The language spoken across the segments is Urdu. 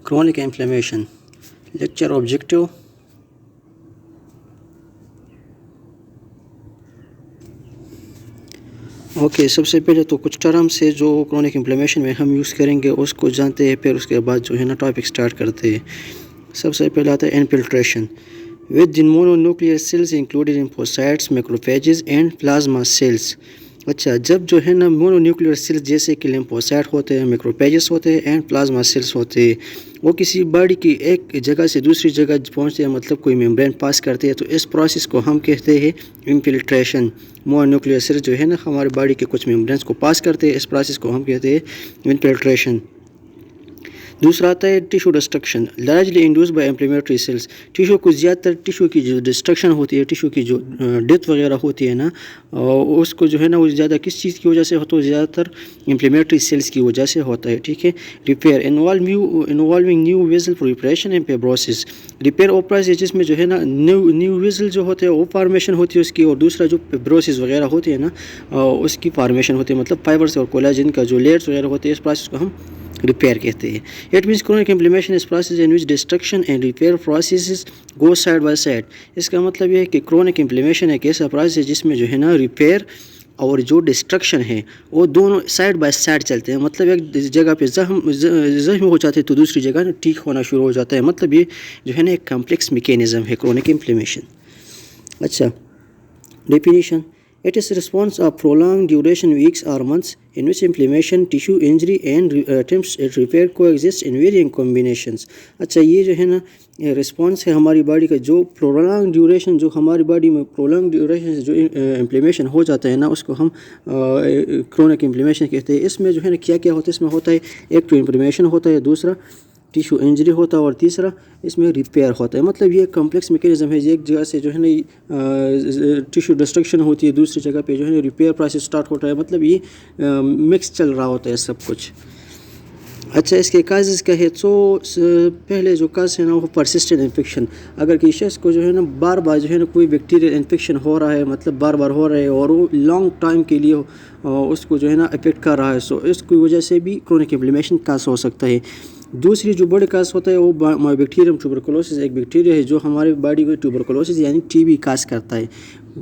chronic inflammation. Lecture objective. Okay سب سے پہلے تو کچھ ٹرمس ہے جو کرونک انفلیمیشن میں ہم یوز کریں گے اس کو جانتے ہیں، پھر اس کے بعد جو ہے نا ٹاپک سٹارٹ کرتے ہیں۔ سب سے پہلے آتا ہے infiltration with mono nuclear cells included lymphocytes, macrophages and plasma cells. اچھا، جب جو ہے نا مونو نیوکلیئر سیلز جیسے کہ لیمفوسائٹ ہوتے ہیں، میکروفیجز ہوتے ہیں اینڈ پلازما سیلز ہوتے ہیں، وہ کسی باڈی کی ایک جگہ سے دوسری جگہ پہنچتے ہیں، مطلب کوئی ممبرین پاس کرتے ہیں، تو اس پروسیس کو ہم کہتے ہیں انفلٹریشن۔ مونو نیوکلیئر سیلز جو ہے نا ہمارے باڈی کے کچھ ممبرینس کو پاس کرتے ہیں، اس پروسیس کو ہم کہتے ہیں انفلٹریشن۔ دوسرا آتا ہے tissue destruction largely induced by inflammatory cells. Tissue کو زیادہ تر ٹیشو کی جو ڈسٹرکشن ہوتی ہے، ٹیشو کی جو ڈیتھ وغیرہ ہوتی ہے نا، اس کو جو ہے نا وہ زیادہ کس چیز کی وجہ سے ہوتا ہے؟ زیادہ تر انفلیمیٹری سیلز کی وجہ سے ہوتا ہے، ٹھیک ہے۔ Repair involving new Wiesel preparation and fibrosis. Repair وہ پروسیس جس میں جو ہے نا نیو ویزل جو ہوتے ہیں وہ فارمیشن ہوتی ہے اس کی، اور دوسرا جو فائبروسس وغیرہ ہوتی ہے نا اس کی فارمیشن ہوتی ہے، مطلب فائبرس اور کولاجن کا جو لیئرس وغیرہ ہوتے ہیں، اس پروسیس کو ہم ریپیئر کہتے ہیں۔ It means chronic inflammation is process in which destruction and repair processes go side by side. اس کا مطلب یہ ہے کہ کرونک انفلیمیشن ایک ایسا پروسیس ہے جس میں جو ہے نا ریپیئر اور جو ڈسٹرکشن ہے وہ دونوں سائڈ بائی سائڈ چلتے ہیں، مطلب ایک جگہ پہ زخم ہو جاتے ہیں تو دوسری جگہ ٹھیک ہونا شروع ہو جاتا ہے، مطلب یہ جو ہے نا ایک کمپلیکس میکینزم ہے کرونک انفلیمیشن۔ اچھا، definition It is a response of prolonged duration, weeks or months, in which inflammation, tissue injury and attempts at repair coexist in varying combinations. اچھا، یہ جو ہے نا رسپانس ہے ہماری باڈی کا، جو prolonged duration، جو ہماری باڈی میں prolonged duration جو انفلیمیشن ہو جاتا ہے نا، اس کو ہم کرونک انفلیمیشن کہتے ہیں۔ اس میں جو ہے نا کیا کیا ہوتا ہے؟ اس میں ہوتا ہے ایک تو انفلیمیشن ہوتا ہے، دوسرا ٹیشو انجری ہوتا ہے، اور تیسرا اس میں ریپیئر ہوتا ہے۔ مطلب یہ کمپلیکس میکینزم ہے، ایک جگہ سے جو ہے نا ٹیشو ڈسٹرکشن ہوتی ہے، دوسری جگہ پہ جو ہے نا ریپیئر پروسیس سٹارٹ ہوتا ہے، مطلب یہ مکس چل رہا ہوتا ہے سب کچھ۔ اچھا، اس کے کازز کا ہے تو پہلے جو کاز ہے نا وہ پرسسٹنٹ انفیکشن۔ اگر کسی شخص کو جو ہے نا بار بار جو ہے نا کوئی بیکٹیریل انفیکشن ہو رہا ہے، مطلب بار بار ہو رہا ہے اور وہ لانگ ٹائم کے لیے اس کو جو ہے نا افیکٹ کر رہا ہے، سو اس کی وجہ سے بھی کرونک انفلیمیشن کاز ہو سکتا ہے۔ دوسری جو بڑی کاز ہوتا ہے وہ بیکٹیریم ٹیوبرکلوسس، ایک بیکٹیریا ہے جو ہمارے باڈی کو ٹیوبرکلوسس یعنی ٹی بی کاز کرتا ہے۔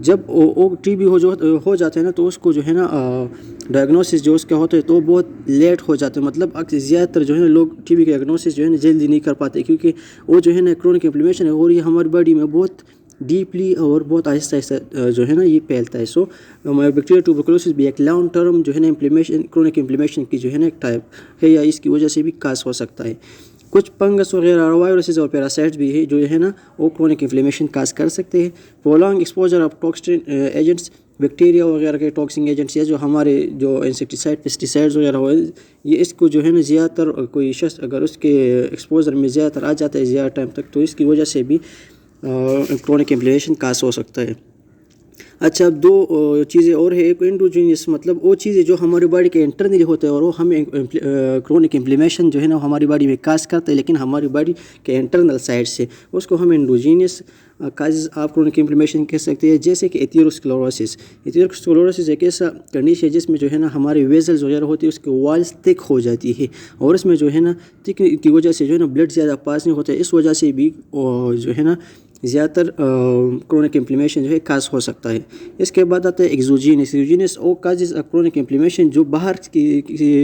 جب وہ ٹی بی ہو جاتا ہے نا تو اس کو جو ہے نا ڈائگنوسس جو اس کا ہوتا ہے تو بہت لیٹ ہو جاتا ہے، مطلب زیادہ تر جو ہے نا لوگ ٹی بی کا ڈائگنوسس جو ہے نا جلدی نہیں کر پاتے، کیونکہ وہ جو ہے نا کرونک انفلیمیشن ہے اور یہ ہماری باڈی میں بہت ڈیپلی اور بہت آہستہ آہستہ جو ہے نا یہ پھیلتا ہے۔ سو بیکٹیریا ٹیوبرکلوسس بھی ایک لانگ ٹرم جو ہے نا انفلیمیشن کرونک انفلیمیشن کی جو ہے نا ایک ٹائپ ہے، یا اس کی وجہ سے بھی کاز ہو سکتا ہے۔ کچھ فنگس وغیرہ، وائرسز اور پیراسائٹس بھی ہے جو ہے نا وہ کرونک انفلیمیشن کاز کر سکتے ہیں۔ Prolonged exposure of toxin agents, bacteria وغیرہ کے ٹاکسنگ ایجنٹس یا جو ہمارے جو انسیکٹیسائڈ پیسٹیسائڈز وغیرہ ہو، یہ اس کو جو ہے نا زیادہ تر کوئی شخص اگر اس کے ایکسپوجر میں زیادہ تر آ جاتا ہے زیادہ ٹائم تک، تو اس کی وجہ سے بھی کرونک انفلیمیشن کاز ہو سکتا ہے۔ اچھا، اب دو چیزیں اور ہے، ایک انڈوجینس، مطلب وہ چیزیں جو ہماری باڈی کے انٹرنلی ہوتے ہیں اور وہ ہمیں کرونک انفلیمیشن جو ہے نا ہماری باڈی میں کاز کرتا ہے، لیکن ہماری باڈی کے انٹرنل سائڈ سے، اس کو ہم انڈوجینس کازز آف کرونک انفلیمیشن کہہ سکتے ہیں، جیسے کہ ایتھیروسکلوروسس۔ ایتھیروسکلوروسس ایک ایسا کنڈیشن ہے جس میں جو ہے نا ہمارے ویزلز وغیرہ ہوتی ہے، اس کی والز تھک ہو جاتی ہے، اور اس میں جو ہے نا تھک کی وجہ سے جو ہے نا بلڈ زیادہ پاس نہیں ہوتا ہے، اس وجہ سے بھی جو ہے نا زیادہ تر کرونک انفلیمیشن جو ہے کاز ہو سکتا ہے۔ اس کے بعد آتا ہے ایکزوجینس او کازز کرونک انفلیمیشن، جو باہر کی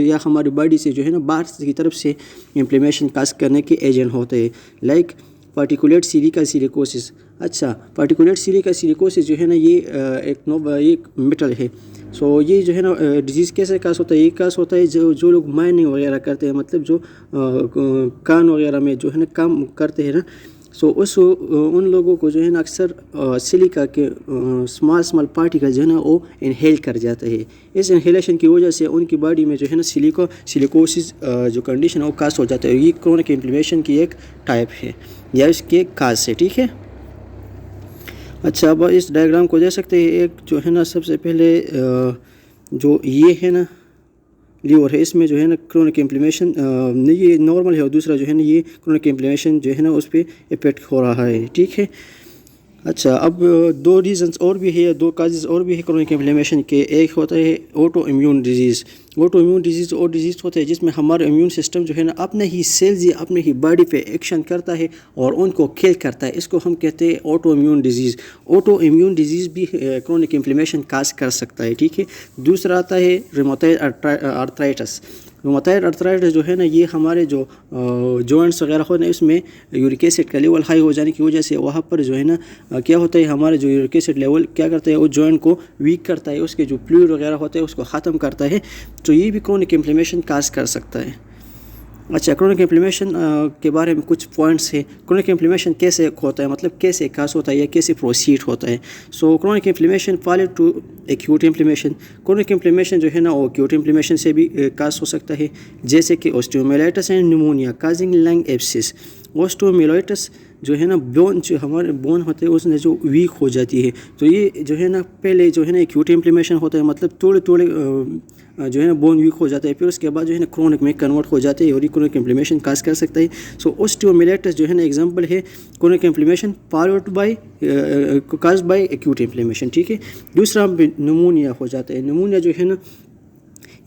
یا ہماری باڈی سے جو ہے نا باہر کی طرف سے انفلیمیشن کاز کرنے کے ایجنٹ ہوتے ہیں، لائک پارٹیکولیٹ سیلیکا سیلیکوسس۔ اچھا، پارٹیکولیٹ سیلیکا سیلیکوسس جو ہے نا یہ ایک میٹل ہے، سو یہ جو ہے نا ڈیزیز کیسے کاز ہوتا ہے؟ یہ کاز ہوتا ہے جو لوگ مائننگ وغیرہ کرتے ہیں، مطلب جو کان وغیرہ میں جو ہے نا کام کرتے ہیں نا، سو ان لوگوں کو جو ہے نا اکثر سلیکا کے اسمال پارٹیکل جو ہے نا وہ انہیل کر جاتے ہیں، اس انہیلیشن کی وجہ سے ان کی باڈی میں جو ہے نا سیلیکوسس جو کنڈیشن ہے وہ کاز ہو جاتا ہے، یہ کرونک انفلیمیشن کی ایک ٹائپ ہے یا اس کے کاز سے، ٹھیک ہے۔ اچھا، اب اس ڈائیگرام کو دیکھ سکتے ہیں، ایک جو ہے نا سب سے پہلے جو یہ ہے نا لیور ہے، اس میں جو ہے نا کرونک انفلیمیشن یہ نارمل ہے، اور دوسرا جو ہے نا یہ کرونک انفلیمیشن جو ہے نا اس پہ افیکٹ ہو رہا ہے، ٹھیک ہے۔ اچھا، اب دو ریزنس اور بھی ہے، دو کازز اور بھی ہے کرونک انفلیمیشن کے. ایک ہوتا ہے auto immune disease. Auto immune disease اور ڈیزیز ہوتا ہے جس میں ہمارا امیون سسٹم جو ہے نا اپنے ہی سیلز یا اپنے ہی باڈی پہ ایکشن کرتا ہے اور ان کو کل کرتا ہے. اس کو ہم کہتے ہیں auto immune disease. Auto immune disease بھی کرونک انفلیمیشن کاز کر سکتا ہے. ٹھیک ہے. دوسرا آتا ہے ریموٹائڈ آرتھرائٹس. روماتائڈ آرتھرائٹس جو ہے نا یہ ہمارے جو جوائنٹس وغیرہ ہوتے ہیں اس میں یورک ایسڈ کا لیول ہائی ہو جانے کی وجہ سے وہاں پر جو ہے نا کیا ہوتا ہے، ہمارے جو یورک ایسڈ لیول کیا کرتا ہے، وہ جوائنٹ کو ویک کرتا ہے، اس کے جو فلوئڈ وغیرہ ہوتے ہیں اس کو ختم کرتا ہے. تو یہ بھی کرونک انفلیمیشن کاز کر سکتا ہے. اچھا، کرونک انفلیمیشن کے بارے میں کچھ پوائنٹس ہیں. کرونک انفلیمیشن کیسے ہوتا ہے، مطلب کیسے کاز ہوتا ہے یا کیسے پروسیڈ ہوتا ہے. So chronic inflammation follow to acute inflammation. Chronic inflammation جو ہے نا وہ ایکیوٹ انفلیمیشن سے بھی کاز ہو سکتا ہے، جیسے کہ اوسٹیومائلائٹس اینڈ نیمونیا کازنگ لنگ ایبسس. اوسٹیومائلائٹس جو ہے نا بون، جو ہمارے بون ہوتے ہیں اس میں جو ویک ہو جاتی ہے، تو یہ جو ہے نا پہلے جو ہے نا ایکیوٹ انفلیمیشن ہوتا ہے، مطلب تھوڑے جو ہے نا بون ویک ہو جاتا ہے، پھر اس کے بعد جو ہے نا کرونک میں کنورٹ ہو جاتے ہیں اور یہ کرونک انفلیمیشن کاز کر سکتا ہے. سو اوسٹیومائلائٹس جو ہے نا ایگزامپل ہے chronic inflammation followed by cause by acute inflammation. ٹھیک ہے. دوسرا نمونیا ہو جاتا ہے. نمونیا جو ہے نا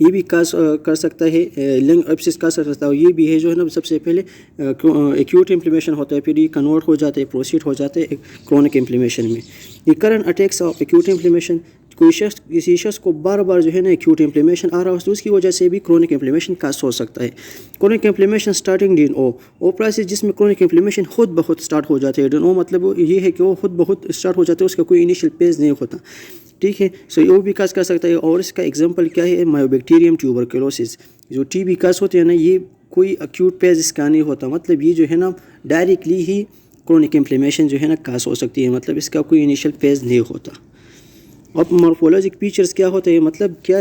یہ بھی کاز کر سکتا ہے، لنگ ایبسس کاز کر سکتا ہے. یہ بھی ہے جو ہے نا سب سے پہلے ایکیوٹ انفلیمیشن ہوتا ہے، پھر یہ کنورٹ ہو جاتے ہیں، پروسیڈ ہو جاتے ہیں کرونک انفلیمیشن میں. یہ current attacks of acute inflammation, کسی شخص کو بار بار جو ہے نا ایکیوٹ انفلیمیشن آ رہا ہو تو اس کی وجہ سے بھی کرونک انفلیمیشن کاز ہو سکتا ہے. کرونک انفلیمیشن اسٹارٹنگ ڈین او پرائسز، جس میں کرونک انفلیمیشن خود بخود اسٹارٹ ہو جاتے ہیں. ڈین او مطلب یہ ہے کہ وہ خود بخود اسٹارٹ ہو جاتے ہیں، اس کا کوئی انیشیل پیز نہیں ہوتا. ٹھیک ہے. سو وہ بھی کاز کر سکتا ہے. اور اس کا ایگزامپل کیا ہے، مائوبیکٹیریم ٹیوبرکلوسس. جو ٹی بی کاز ہوتے ہیں نا یہ کوئی ایکیوٹ پیز اس کا نہیں ہوتا، مطلب یہ جو ہے نا ڈائریکٹلی ہی کرونک انفلیمیشن جو ہے نا کاز ہو سکتی ہے، مطلب اس کا کوئی انیشیل پیز نہیں ہوتا. اب مورفولوجک فیچرز کیا ہوتے ہیں، مطلب کیا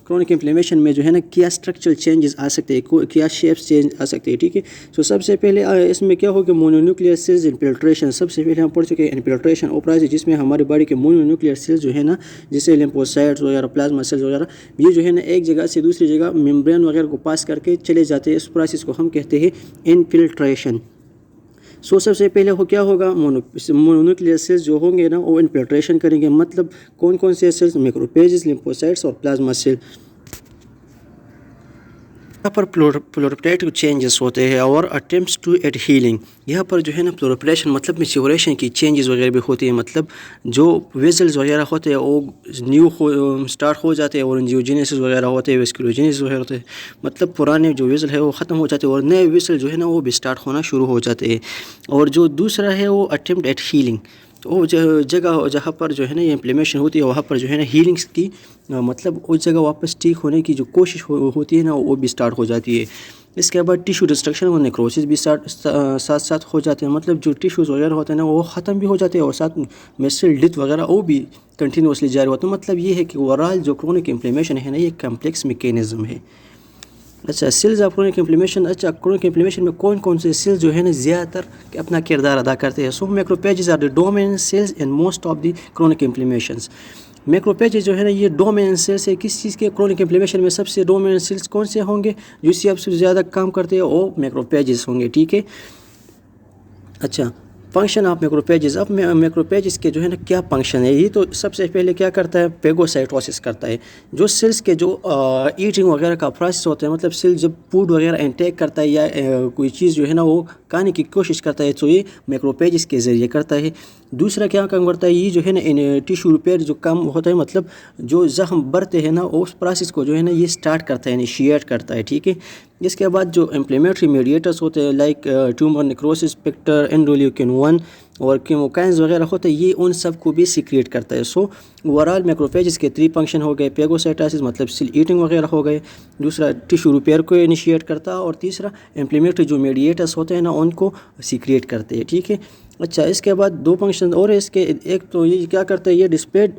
کرونک انفلیمیشن میں جو ہے نا کیا اسٹرکچرل چینجز آ سکتے ہیں، کیا شیپس چینج آ سکتے ہیں. ٹھیک ہے. سو سب سے پہلے اس میں کیا ہوگا، مونونیوکلیئر سیلز انفلٹریشن. سب سے پہلے ہم پڑھ چکے ہیں انفلٹریشن اوپرائز، جس میں ہماری باڈی کے مونونیوکلیئر سیلز جو ہے نا جیسے لیمفوسائٹس وغیرہ، پلازما سیلز وغیرہ، یہ جو ہے نا ایک جگہ سے دوسری جگہ ممبرین وغیرہ کو پاس کر کے چلے جاتے ہیں. اس پروسیس کو ہم کہتے ہیں انفلٹریشن. سو سب سے پہلے کیا ہوگا، مونونیوکلیئر سیلز جو ہوں گے نا وہ انفلٹریشن کریں گے. مطلب کون کون سے سیلز، میکروپیجز، لیمفوسائٹس اور پلازما سیل. یہاں پر پلوریپٹیٹیو چینجز ہوتے ہیں اور اٹیمپٹس ٹو ایٹ ہیلنگ. یہاں پر جو ہے نا پلوریپٹیشن مطلب میچوریشن کی چینجز وغیرہ بھی ہوتی ہیں، مطلب جو ویزلز وغیرہ ہوتے ہیں وہ نیو اسٹارٹ ہو جاتے ہیں اور انجیوجینیسس وغیرہ ہوتے ہیں، ویسکولوجینیسس وغیرہ ہوتے ہیں، مطلب پرانے جو ویزل ہے وہ ختم ہو جاتے ہیں اور نئے ویزل جو ہے نا وہ بھی اسٹارٹ ہونا شروع ہو جاتے ہیں. اور جو دوسرا ہے وہ اٹیمپٹ ایٹ ہیلنگ. تو وہ جگہ جہاں پر جو ہے نا یہ انفلیمیشن ہوتی ہے وہاں پر جو ہے نا ہیلنگس کی مطلب اس جگہ واپس ٹھیک ہونے کی جو کوشش ہوتی ہے نا وہ بھی اسٹارٹ ہو جاتی ہے. اس کے بعد ٹیشو ڈسٹرکشن اور نیکروسس بھی ساتھ ساتھ ہو جاتے ہیں، مطلب جو ٹیشوز وغیرہ ہوتے ہیں نا وہ ختم بھی ہو جاتے ہیں اور ساتھ میں سیل ڈیتھ وغیرہ وہ بھی کنٹینیوسلی جاری ہوتا ہے. مطلب یہ ہے کہ اوورآل جو کرونک انفلیمیشن ہے نا یہ کمپلیکس میکینزم ہے. اچھا، سیلز آف کرونک انفلیمیشن. اچھا، کرونک انفلیمیشن میں کون کون سے سیلز جو ہے نا زیادہ تر اپنا کردار ادا کرتے ہیں. So macrophages are the dominant cells in most of the chronic inflammations. Macrophages جو ہے نا یہ ڈومیننٹ سیلز ہے کس چیز کے، کرونک انفلیمیشن میں سب سے ڈومیننٹ سیلز کون سے ہوں گے جو سب سے زیادہ کام کرتے ہیں، وہ میکروپیجز ہوں گے. ٹھیک ہے. اچھا، فنکشن آف میکروپیجز. اب میکروپیجز کے جو ہے نا کیا فنکشن ہے، یہ تو سب سے پہلے کیا کرتا ہے، پیگوسائٹوسس کرتا ہے. جو سیلز کے جو ایٹنگ وغیرہ کا پروسیس ہوتا ہے، مطلب سیل جب فوڈ وغیرہ انٹیک کرتا ہے یا کوئی چیز جو ہے نا وہ کھانے کی کوشش کرتا ہے تو یہ میکروپیجز کے ذریعے کرتا ہے. دوسرا کیا کام کرتا ہے، یہ جو ہے نا ٹیشو ریپیئر جو کام ہوتا ہے، مطلب جو زخم بڑھتے ہیں نا اس پروسیس کو جو ہے نا یہ اسٹارٹ کرتا ہے، انیشیٹ کرتا ہے. ٹھیک ہے. اس کے بعد جو انفلیمیٹری میڈیٹرز ہوتے ہیں لائک ٹیومر نیکروسس فیکٹر، انڈولیوکن 1 اور کیموکائنز وغیرہ ہوتے ہیں، یہ ان سب کو بھی سیکریٹ کرتا ہے. سو اوورآل میکروپیجز کے 3 فنکشن ہو گئے، پیگوسائٹوسس مطلب سیل ایٹنگ وغیرہ ہو گئے، دوسرا ٹیشو ریپیئر کو انیشیٹ کرتا اور تیسرا انفلیمیٹری جو میڈیٹرز ہوتے ہیں نا ان کو سیکریٹ کرتے ہیں. ٹھیک ہے. اچھا، اس کے بعد 2 فنکشن اور اس کے، ایک تو یہ کیا کرتا ہے، یہ displayed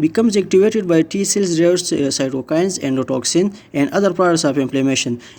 becomes activated by T cells derived cytokines, endotoxin and other products of inflammation।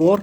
4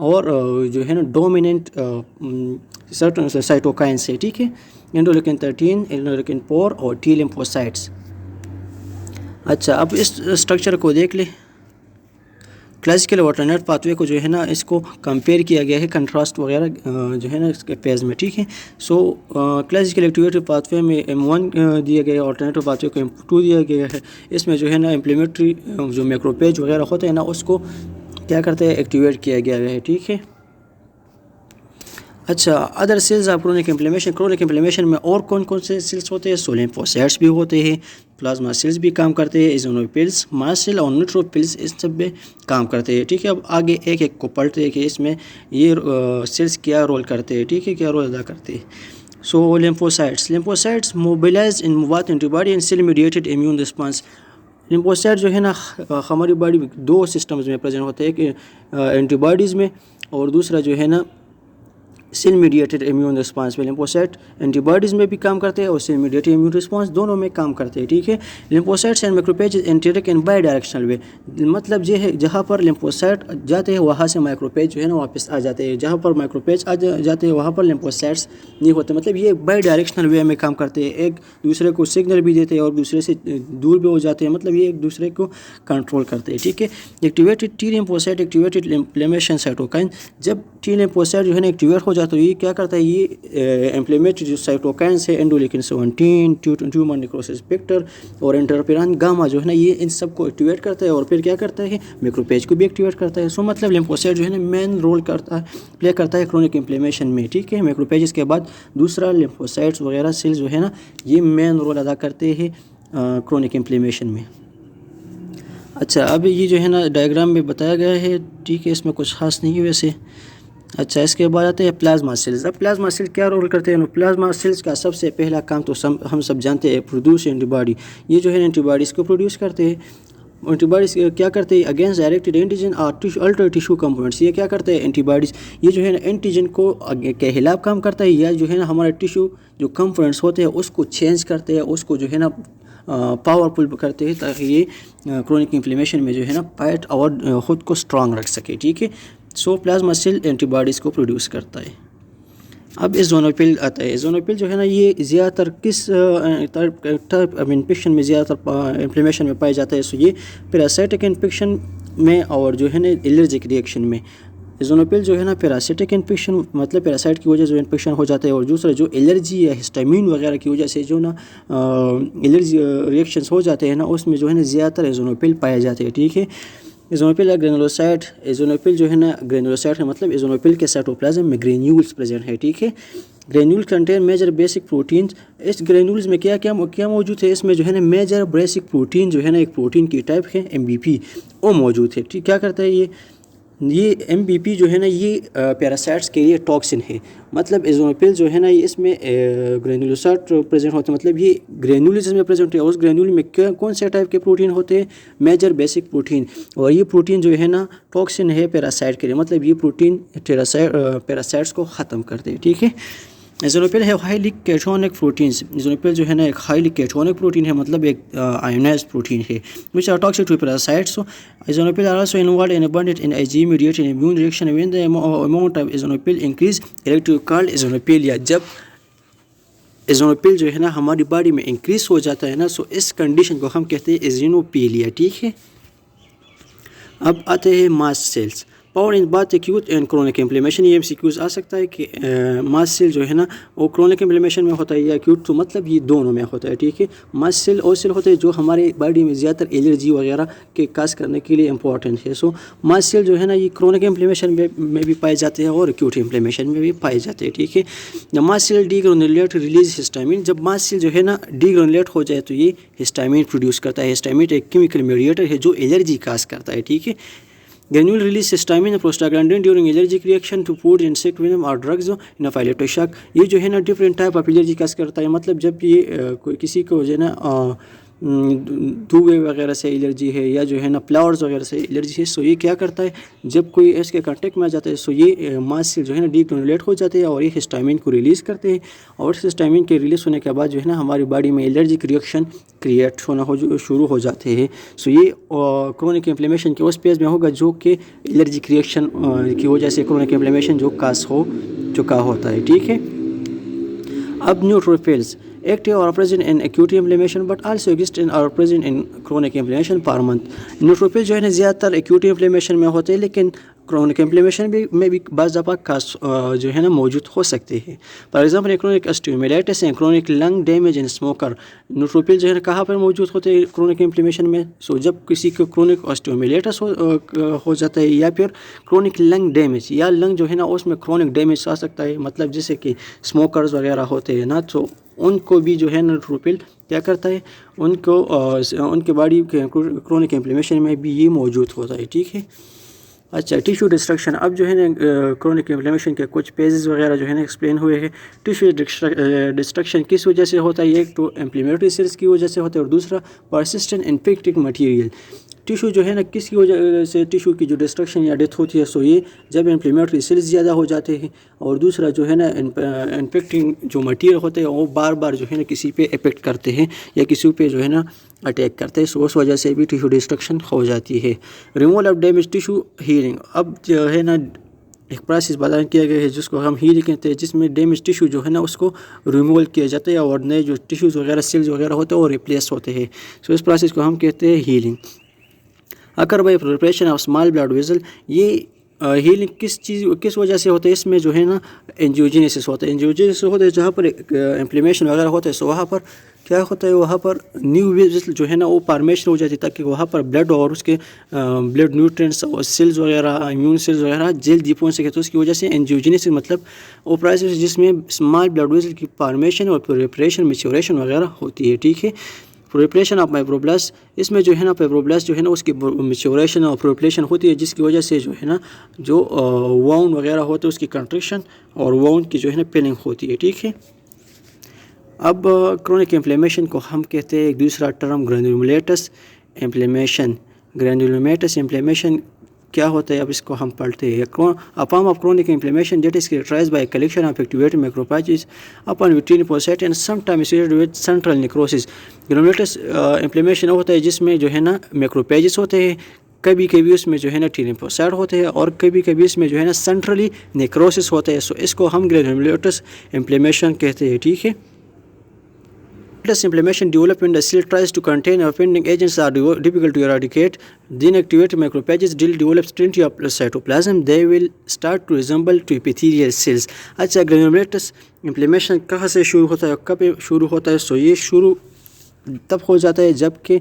اور جو ہے نا ڈومیننٹ سائٹوکائن سے، ٹھیک ہے، انٹرلیوکن 13، انٹرلیوکن 4 اور ٹی لیمفوسائٹس۔ اچھا اب اس اسٹرکچر کو دیکھ لیں۔ کلاسیکل آلٹرنیٹ پاتھ وے کو جو ہے نا اس کو کمپیئر کیا گیا ہے کنٹراسٹ وغیرہ جو ہے نا اس کے پیز میں، ٹھیک ہے۔ سو کلاسیکل ایکٹیویٹی پاتھ وے میں M1 دیا گیا ہے، آلٹرنیٹو پاتھ وے کو M2 دیا گیا ہے۔ اس میں جو ہے نا امپلیمنٹری جو میکرو پیج وغیرہ ہوتے ہیں نا اس کو کیا کرتے ہیں، ایکٹیویٹ کیا گیا ہے، ٹھیک ہے۔ اچھا other cells of chronic inflammation, chronic inflammation میں اور کون کون سے سیلز ہوتے ہیں؟ سو لیمفوسائٹس بھی ہوتے ہیں، پلازما سیلز بھی کام کرتے ہیں، ایزونوفلز، ماسٹ سیل اور نیوٹروفلز اس سب میں کام کرتے ہیں، ٹھیک ہے۔ اب آگے ایک ایک کو پڑھتے ہیں کہ اس میں یہ سیلز کیا رول کرتے ہیں، ٹھیک ہے، کیا رول ادا کرتے ہیں۔ So lymphocytes mobilize in both antibody and cell mediated immune response. Lymphocyte جو ہے نا ہماری باڈی میں دو سسٹمز میں پریزنٹ ہوتے ہیں، ایک اینٹی باڈیز میں اور دوسرا جو ہے نا سیل میڈیٹڈ امیون رسپانس میں۔ لیمفوسائٹ اینٹی باڈیز میں بھی کام کرتے ہیں اور سیل میڈیٹڈ امیون رسپانس دونوں میں کام کرتے ہیں، ٹھیک ہے۔ Lymphocytes and macrophages interact in bidirectional way, مطلب یہ ہے جہاں پر لیمفوسائٹ جاتے ہیں وہاں سے مائکروپیج جو ہے نا واپس آ جاتے ہیں، جہاں پر مائکروپیج آ جاتے ہیں وہاں پر لیمفوسائٹس نہیں ہوتے، مطلب یہ بائی ڈائریکشنل وے میں کام کرتے ہیں، ایک دوسرے کو سگنل بھی دیتے ہیں اور دوسرے سے دور بھی ہو جاتے ہیں، مطلب یہ ایک دوسرے کو کنٹرول کرتے ہیں، ٹھیک ہے۔ ایکٹیویٹڈ ٹی لیمفوسائٹ ایکٹیویٹڈ انفلیمیشن سائٹوکائن، جب ٹی لیمفوسائٹ جو ہے نا ایکٹیویٹ ہو جاتا ہے یہ کیا کرتا ہے، یہ انفلیمیٹری جو سائٹوکائنس ہے انڈولیکن 17، ٹیومر نیکروسس فیکٹر اور انٹرفیرون گاما جو ہے نا یہ ان سب کو ایکٹیویٹ کرتا ہے اور پھر کیا کرتا ہے، میکروپیج کو بھی ایکٹیویٹ کرتا ہے۔ سو مطلب لیمفوسائٹ جو ہے نا مین رول پلے کرتا ہے کرونک انفلیمیشن میں، ٹھیک ہے۔ میکروپیجز کے بعد دوسرا لیمفوسائٹس وغیرہ سیلز جو ہے نا یہ مین رول ادا کرتے ہیں کرونک انفلیمیشن میں۔ اچھا اب یہ جو ہے نا ڈائیگرام میں بتایا گیا ہے، ٹھیک ہے، اس میں کچھ خاص نہیں ہے ویسے۔ اچھا اس کے بعد آتے ہیں پلازما سیلز۔ اب پلازما سیل کیا رول کرتے ہیں؟ پلازما سیلز کا سب سے پہلا کام تو ہم سب جانتے ہیں، پروڈیوس اینٹی باڈی، یہ جو ہے اینٹی باڈیز کو پروڈیوس کرتے ہیں۔ اینٹی باڈیز کیا کرتے ہیں؟ اگینسٹ ڈائریکٹڈ اینٹیجن اور الٹر ٹیشو کمپوننٹس، یہ کیا کرتے ہیں اینٹی باڈیز، یہ جو ہے نا اینٹیجن کو کے خلاف کام کرتا ہے یا جو ہے نا ہمارے ٹیشو جو کمپوننٹس ہوتے ہیں اس کو چینج کرتے ہیں، اس کو جو ہے نا پاورفل کرتے ہیں تاکہ یہ کرونک انفلیمیشن میں جو ہے نا فائٹ اور خود کو اسٹرانگ رکھ سکے، ٹھیک ہے۔ سو پلازما سیل اینٹی باڈیز کو پروڈیوس کرتا ہے۔ اب ایزونوفل آتا ہے۔ ایزونوفل جو ہے نا یہ زیادہ تر کس ٹائپ انفیکشن میں زیادہ تر انفلیمیشن میں پایا جاتا ہے؟ سو یہ پیراسائٹک انفیکشن میں اور جو ہے نا الرجک ریئیکشن میں۔ ایزونوفل جو ہے نا پیراسائٹک انفیکشن مطلب پیراسائٹ کی وجہ سے انفیکشن ہو جاتا ہے، اور دوسرا جو الرجی یا ہسٹامین وغیرہ کی وجہ سے جو نا الرجی ریئیکشنز ہو جاتے ہیں نا اس میں جو ہے نا زیادہ تر ایزونوفل پائے جاتے ہیں، ٹھیک ہے۔ ایزونوفل گرینولوسائٹ، ایزونوفل جو ہے نا گرینولوسائٹ کا مطلب ایزونوفل کے سائٹوپلازم میں گرینیولز پریزنٹ ہے، ٹھیک ہے۔ گرینیول کنٹین میجر بیسک پروٹینز، اس گرینیولز میں کیا موجود ہے؟ اس میں جو ہے نا میجر بیسک پروٹین جو ہے نا ایک پروٹین کی ٹائپ ہے MBP وہ موجود ہے، ٹھیک۔ کیا کرتا ہے یہ MBP جو ہے نا یہ پیراسائٹس کے لیے ٹاکسن ہے، مطلب ایزونوفل جو ہے نا یہ اس میں گرینولوسائٹ پریزنٹ ہوتے ہیں، مطلب یہ گرینولز میں پریزنٹ ہے، اس گرینول میں کون سے ٹائپ کے پروٹین ہوتے ہیں؟ میجر بیسک پروٹین، اور یہ پروٹین جو ہے نا ٹاکسن ہے پیراسائٹ کے لیے، مطلب یہ پروٹین پیراسائٹس کو ختم کرتے ہیں، ٹھیک ہے۔ ایزونوفل ہے ہائیلی کیٹونک پروٹینز، ایزونوفل جو ہے نا ایک ہائیلی کیٹونک پروٹین ہے، مطلب ایک آئونائزڈ پروٹین ہے which are toxic to parasites. So eosinophil are also involved in abundant in IgE mediated immune reaction when the amount of eosinophil increase electric called eosinophilia. جب ایزونوفل جو ہے نا ہماری باڈی میں انکریز ہو جاتا ہے نا سو اس کنڈیشن کو ہم کہتے ہیں ایزینوپیلیا، ٹھیک ہے۔ اب آتے ہیں ماسٹ سیلز، پاور ان بات ایکیوٹ اینڈ کرونک انفلیمیشن، یہ MCQs آ سکتا ہے کہ ماسٹ سیل جو ہے نا وہ کرونک انفلیمیشن میں ہوتا ہے یا ایکیوٹ، تو مطلب یہ دونوں میں ہوتا ہے، ٹھیک ہے۔ ماسٹ سیل وہ سیل ہوتے ہیں جو ہمارے باڈی میں زیادہ تر الرجی وغیرہ کے کاز کرنے کے لیے امپورٹنٹ ہے۔ سو ماسٹ سیل جو ہے نا یہ کرونک انفلیمیشن میں بھی پائے جاتے ہیں اور ایکیوٹ انفلیمیشن میں بھی پائے جاتے ہیں، ٹھیک ہے۔ جب mast cell degranulate release histamine, جب ماسٹ سیل جو ہے نا ڈی گرینولیٹ ہو جائے تو یہ ہسٹامین پروڈیوس کرتا ہے۔ ہسٹامین ایک کیمیکل میڈیٹر ہے جو الرجی کاز کرتا ہے، ٹھیک ہے۔ Granule release histamine and prostaglandin during allergic reaction to food, insect venom or drugs anaphylactic shock. یہ جو ہے نا different type of allergy cause کرتا ہے، مطلب جب یہ کوئی کسی کو جو ہے نا دھوئے وغیرہ سے الرجی ہے یا جو ہے نا فلاورز وغیرہ سے الرجی ہے، سو یہ کیا کرتا ہے جب کوئی اس کے کانٹیکٹ میں آ جاتا ہے سو یہ ماسک سیل جو ہے نا ڈی گرینولیٹ ہو جاتے ہیں اور یہ ہسٹامین کو ریلیز کرتے ہیں، اور اس ہسٹامین کے ریلیز ہونے کے بعد جو ہے نا ہماری باڈی میں الرجک ریئیکشن کریٹ ہونا شروع ہو جاتے ہیں. سو یہ کرونک انفلیمیشن کے اس پیز میں ہوگا جو کہ الرجک ریئیکشن کی وجہ سے کرونک انفلیمیشن جو کاز ہو چکا ہوتا ہے. ٹھیک ہے. اب نیوٹروفیلز active or present in acute inflammation but also exist in or present in chronic inflammation per month. نیوٹروفیل جو ہے نا زیادہ تر acute inflammation میں ہوتے ہیں لیکن کرونک انفلیمیشن میں بھی بعض دفعہ جو ہے نا موجود ہو سکتے ہیں. For example chronic osteomyelitis and chronic lung damage in smoker. Neutrophil جو ہے نا کہاں پر موجود ہوتے ہیں کرونک انفلیمیشن میں؟ سو جب کسی کو کرونک اسٹیومیلیٹس ہو جاتا ہے یا پھر کرونک لنگ ڈیمیج یا لنگ جو ہے نا اس میں کرونک ڈیمیج آ سکتا ہے، مطلب جیسے کہ اسموکرز وغیرہ ہوتے ہیں نا، تو ان کو بھی جو ہے نیوٹروفیل کیا کرتا ہے، ان کے باڈی کے کرونک انفلیمیشن میں بھی یہ موجود ہوتا ہے. ٹھیک ہے. اچھا، ٹیشو ڈسٹرکشن. اب جو ہے نا کرونک انفلیمیشن کے کچھ پیزز وغیرہ جو ہے نا ایکسپلین ہوئے ہیں. ٹیشو ڈسٹرکشن کس وجہ سے ہوتا ہے؟ ایک تو انفلیمیٹری سیلز کی وجہ سے ہوتا ہے اور دوسرا پرسسٹنٹ انفیکٹنگ مٹیریل. ٹیشو جو ہے نا کس کی وجہ سے ٹیشو کی جو ڈسٹرکشن یا ڈیتھ ہوتی ہے سو یہ جب انفلیمیٹری سیلز زیادہ ہو جاتے ہیں، اور دوسرا جو ہے نا انفیکٹنگ جو مٹیریل ہوتے ہیں وہ بار بار جو ہے نا کسی پہ افیکٹ کرتے ہیں یا کسی پہ جو ہے نا اٹیک کرتے ہیں، سو اس وجہ سے بھی ٹیشو ڈسٹرکشن ہو جاتی ہے. Removal of damage tissue healing. اب جو ہے نا ایک پروسیس بیان کیا گیا ہے جس کو ہم ہیلنگ کہتے ہیں، جس میں ڈیمیج ٹیشو جو ہے نا اس کو ریموول کیا جاتا ہے اور نئے جو ٹیشوز وغیرہ سیلز وغیرہ ہوتے ہیں وہ ریپلیس ہوتے ہیں. سو اس پروسیس کو ہم کہتے ہیں healing. Occur by preparation of small blood vessel. یہ ہیلنگ کس وجہ سے ہوتا ہے؟ اس میں جو ہے نا انجیوجینیسس ہوتا ہے. انجیوجینیسس ہوتا ہے جہاں پر انفلیمیشن وغیرہ ہوتا ہے، سو وہاں پر کیا ہوتا ہے، وہاں پر نیو ویزل جو ہے نا وہ فارمیشن ہو جاتی ہے تاکہ وہاں پر بلڈ اور اس کے بلڈ نیوٹرینٹس اور سیلز وغیرہ امیون سیلز وغیرہ جلدی پہنچ سکے. تو اس کی وجہ سے انجیوجینیسس مطلب وہ پروسیس جس میں اسمال بلڈ ویزل کی فارمیشن اور پریپریشن میچوریشن وغیرہ ہوتی ہے. ٹھیک ہے. Preparation of فائبروبلاسٹ. اس میں جو ہے نا فائبروبلاسٹ جو ہے نا اس کی میچوریشن اور پریپریشن ہوتی ہے جس کی وجہ سے جو ہے نا جو وونڈ وغیرہ ہوتے ہیں اس کی کنٹریکشن اور وونڈ کی جو ہے نا پیننگ ہوتی ہے. ٹھیک ہے. اب کرونک انفلیمیشن کو ہم کہتے ہیں ایک دوسرا ٹرم گرینولیٹس انفلیمیشن. گرینولیٹس انفلیمیشن کیا ہوتا ہے اب اس کو ہم پڑھتے ہیں. A form of chronic inflammation that is characterized by a collection of activated macrophages upon vitreous deposit and sometimes associated with central necrosis. Granulomatous inflammation ہوتا ہے جس میں جو ہے نا میکروپیجز ہوتے ہیں، کبھی کبھی اس میں جو ہے نا ٹی لیمفوسائٹ ہوتے ہیں اور کبھی کبھی اس میں جو ہے نا سینٹرلی نیکروسس ہوتا ہے. سو اس کو ہم گرینولیٹس انفلیمیشن کہتے ہیں. ٹھیک ہے. This inflammation develops when the cell tries to contain offending agents are difficult to eradicate. Then activated macrophages develop plenty of cytoplasm. They will start to resemble to epithelial cells. اچھا، گرینولیٹس انفلیمیشن کہاں سے شروع ہوتا ہے، کب شروع ہوتا ہے؟ سو یہ شروع تب ہو جاتا ہے جب کہ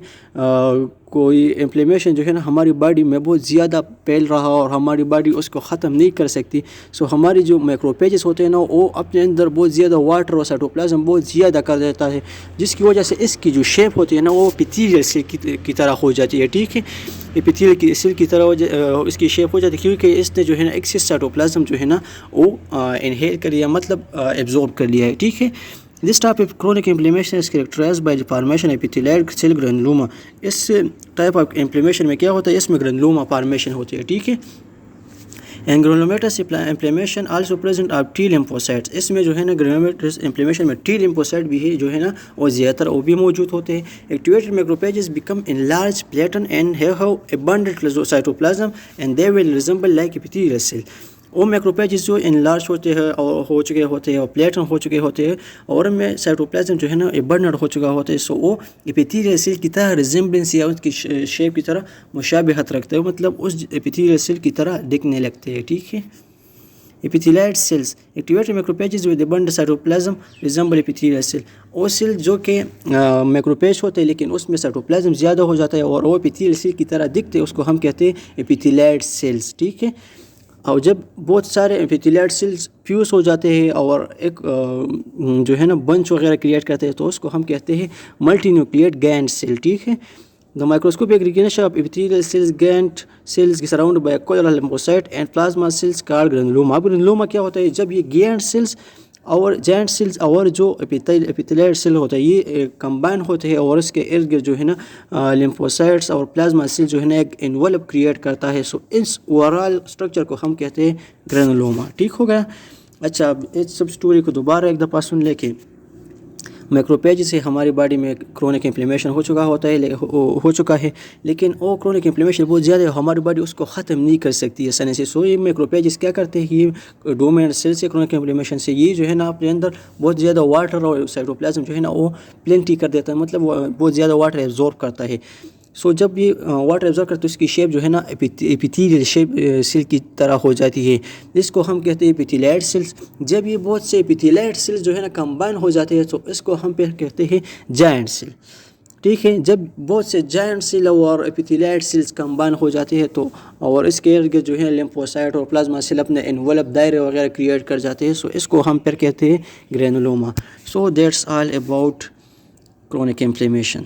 کوئی انفلیمیشن جو ہے نا ہماری باڈی میں بہت زیادہ پھیل رہا اور ہماری باڈی اس کو ختم نہیں کر سکتی. سو ہماری جو میکروپیجز ہوتے ہیں نا وہ اپنے اندر بہت زیادہ واٹر اور سائٹوپلازم بہت زیادہ کر دیتا ہے جس کی وجہ سے اس کی جو شیپ ہوتی ہے نا وہ ایپیتھیلیل سیل کی طرح ہو جاتی ہے. ٹھیک ہے. ایپیتھیلیل سیل کی طرح اس کی شیپ ہو جاتی ہے کیونکہ اس نے جو ہے نا ایکسس سائٹوپلازم جو ہے نا وہ انہیل کر لیا، مطلب ایبزورب کر لیا ہے. ٹھیک ہے. This type of chronic inflammation is characterized by the formation of epithelial cell granuloma. اس ٹائپ آف انفلیمیشن میں کیا ہوتا ہے؟ اس میں گرینولوما فارمیشن ہوتی ہے. ٹھیک ہے. And granulomatous inflammation also present of T lymphocytes. اس میں جو ہے نا granulomatous inflammation میں T lymphocyte بھی ہے جو ہے نا وہ زیادہ تر وہ بھی موجود ہوتے ہیں. Activated macrophages become enlarged, flattened and have abundant cytoplasm and they will resemble like epithelial cell. وہ میکروپیجز جو انلارج ہوتے ہیں اور ہو چکے ہوتے ہیں اور پلیٹن ہو چکے ہوتے ہیں اور ان میں سائٹوپلازم جو ہے نا ایبنڈنٹ ہو چکا ہوتا ہے. سو وہ ایپیتھیلیل سیل کی طرح ریزمبلنس یا اس کی شیپ کی طرح مشابہت رکھتے ہیں، مطلب اس ایپیتھیلیل سیل کی طرح دکھنے لگتے ہیں. ٹھیک ہے. Epithelioid cells activated macrophages with abundant cytoplasm resemble epithelial cell. وہ سیل جو کہ میکروپیج ہوتے ہیں لیکن اس میں سائٹوپلازم زیادہ ہو جاتا ہے اور وہ ایپیتھیلیل سیل کی طرح دکھتے ہیں، اس کو ہم کہتے ہیں ایپیتھیلائڈ سیلز. ٹھیک ہے. اور جب بہت سارے ایپیتھیلائڈ سیلز فیوز ہو جاتے ہیں اور ایک جو ہے نا بنچ وغیرہ کریٹ کرتے ہیں تو اس کو ہم کہتے ہیں ملٹی نیوکلیٹ گینٹ سیل. ٹھیک ہے. The microscopic recognition of epithelial cells, Gantt cells surrounded by a coiled lymphocyte and plasma cells called granuloma. اب granuloma کیا ہوتا ہے؟ جب یہ Gantt cells اور جائنٹ سیلز اور جو ایپیتھیلائٹ سیل ہوتا ہے یہ کمبائن ہوتے ہیں اور اس کے ارد گرد جو ہے نا لیمفوسائٹس اور پلازما سیل جو ہے نا ایک انویلپ کریٹ کرتا ہے. سو اس اوورال اسٹرکچر کو ہم کہتے ہیں گرینولوما. ٹھیک ہو گیا. اچھا اب اس سب اسٹوری کو دوبارہ ایک دفعہ سن لے کے میکروپیج سے ہماری باڈی میں کرونک انفلیمیشن ہو چکا ہے لیکن وہ کرونک انفلیمیشن بہت زیادہ ہے, ہماری باڈی اس کو ختم نہیں کر سکتی ہے آسانی سے. سو یہ میکروپیجز کیا کرتے ہیں, یہ ڈومیننٹ سیل سے کرونک انفلیمیشن سے یہ جو ہے نا اپنے اندر بہت زیادہ واٹر اور سائٹوپلازم جو ہے نا وہ پلینٹی کر دیتا ہے, مطلب بہت زیادہ واٹر ایبزورب کرتا ہے. سو جب یہ واٹر ایبزورب کرتا ہے تو اس کی شیپ جو ہے نا ایپیتھیلیل شیپ سیل کی طرح ہو جاتی ہے, اس کو ہم کہتے ہیں ایپیتھیلائٹ سیلز. جب یہ بہت سے ایپیتھیلائٹ سیلز جو ہے نا کمبائن ہو جاتے ہیں تو اس کو ہم پھر کہتے ہیں جائنٹ سیل. ٹھیک ہے. جب بہت سے جائنٹ سیل اور ایپیتھیلائٹ سیلز کمبائن ہو جاتے ہیں تو اور اس کے ارد گرد جو ہے لیمفوسائٹ اور پلازما سیل اپنے انویلپ دائرے وغیرہ کریٹ کر جاتے ہیں. سو اس کو ہم پھر کہتے ہیں granuloma. So that's all about chronic inflammation.